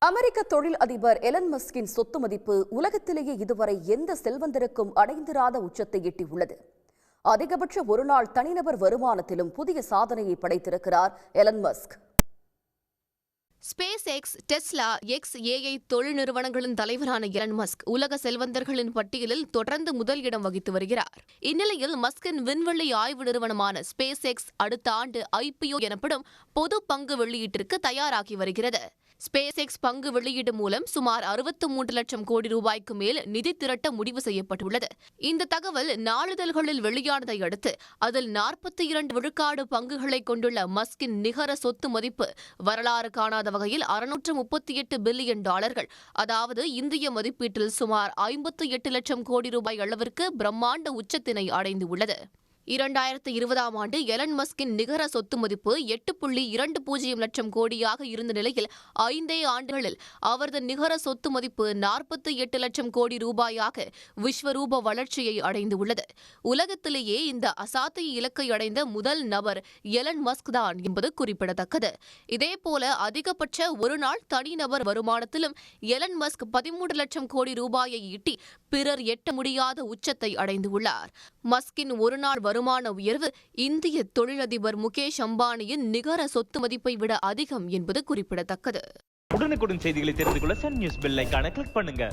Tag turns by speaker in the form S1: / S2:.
S1: அமெரிக்க தொழில் அதிபர் எலன் மஸ்கின் சொத்து மதிப்பு உலகத்திலேயே இதுவரை எந்த செல்வந்தருக்கும் அடைந்திராத உச்சத்தை எட்டியுள்ளது. அதிகபட்ச ஒருநாள் தனிநபர் வருமானத்திலும் புதிய சாதனையை படைத்திருக்கிறார் Elon Musk.
S2: Space X, Tesla, XAI தொழில் நிறுவனங்களின் தலைவரான எலன் மஸ்க் உலக செல்வந்தர்களின் பட்டியலில் தொடர்ந்து முதல் இடம் வகித்து வருகிறார். இந்நிலையில் மஸ்கின் விண்வெளி ஆய்வு நிறுவனமான ஸ்பேஸ் எக்ஸ் அடுத்த ஆண்டு IPO எனப்படும் பொது பங்கு வெளியீட்டிற்கு தயாராகி வருகிறது. ஸ்பேஸ் எக்ஸ் பங்கு வெளியீடு மூலம் சுமார் 63 லட்சம் கோடி ரூபாய்க்கு மேல் நிதி திரட்ட முடிவு செய்யப்பட்டுள்ளது. இந்த தகவல் நாளிதழ்களில் வெளியானதை அடுத்து அதில் 42 விழுக்காடு பங்குகளை கொண்டுள்ள மஸ்கின் நிகர சொத்து மதிப்பு வரலாறு காணாத வகையில் $638 பில்லியன், அதாவது இந்திய மதிப்பீட்டில் சுமார் 58 லட்சம் கோடி ரூபாய் அளவிற்கு பிரம்மாண்ட உச்சத்தினை அடைந்துள்ளது. 2020ஆம் ஆண்டு எலன் மஸ்கின் நிகர சொத்து மதிப்பு 8.20 லட்சம் கோடியாக இருந்த நிலையில் 5 ஆண்டுகளில் அவரது நிகர சொத்து மதிப்பு 48 லட்சம் கோடி ரூபாயாக விஸ்வரூப வளர்ச்சியை அடைந்துள்ளது. உலகத்திலேயே இந்த அசாத்திய இலக்கை அடைந்த முதல் நபர் எலன் மஸ்க் தான் என்பது குறிப்பிடத்தக்கது. இதேபோல அதிகபட்ச ஒருநாள் தனிநபர் வருமானத்திலும் எலன் மஸ்க் 13 லட்சம் கோடி ரூபாயை ஈட்டி பிறர் எட்ட முடியாத உச்சத்தை அடைந்துள்ளார். மஸ்கின் ஒருநாள் வருமான உயர்வு இந்திய தொழிலதிபர் முகேஷ் அம்பானியின் நிகர சொத்து மதிப்பை விட அதிகம் என்பது குறிப்பிடத்தக்கது.
S3: உடனுக்குடன் செய்திகளை தெரிந்து கொள்ள சன் நியூஸ் பெல் ஐகானை கிளிக் பண்ணுங்க.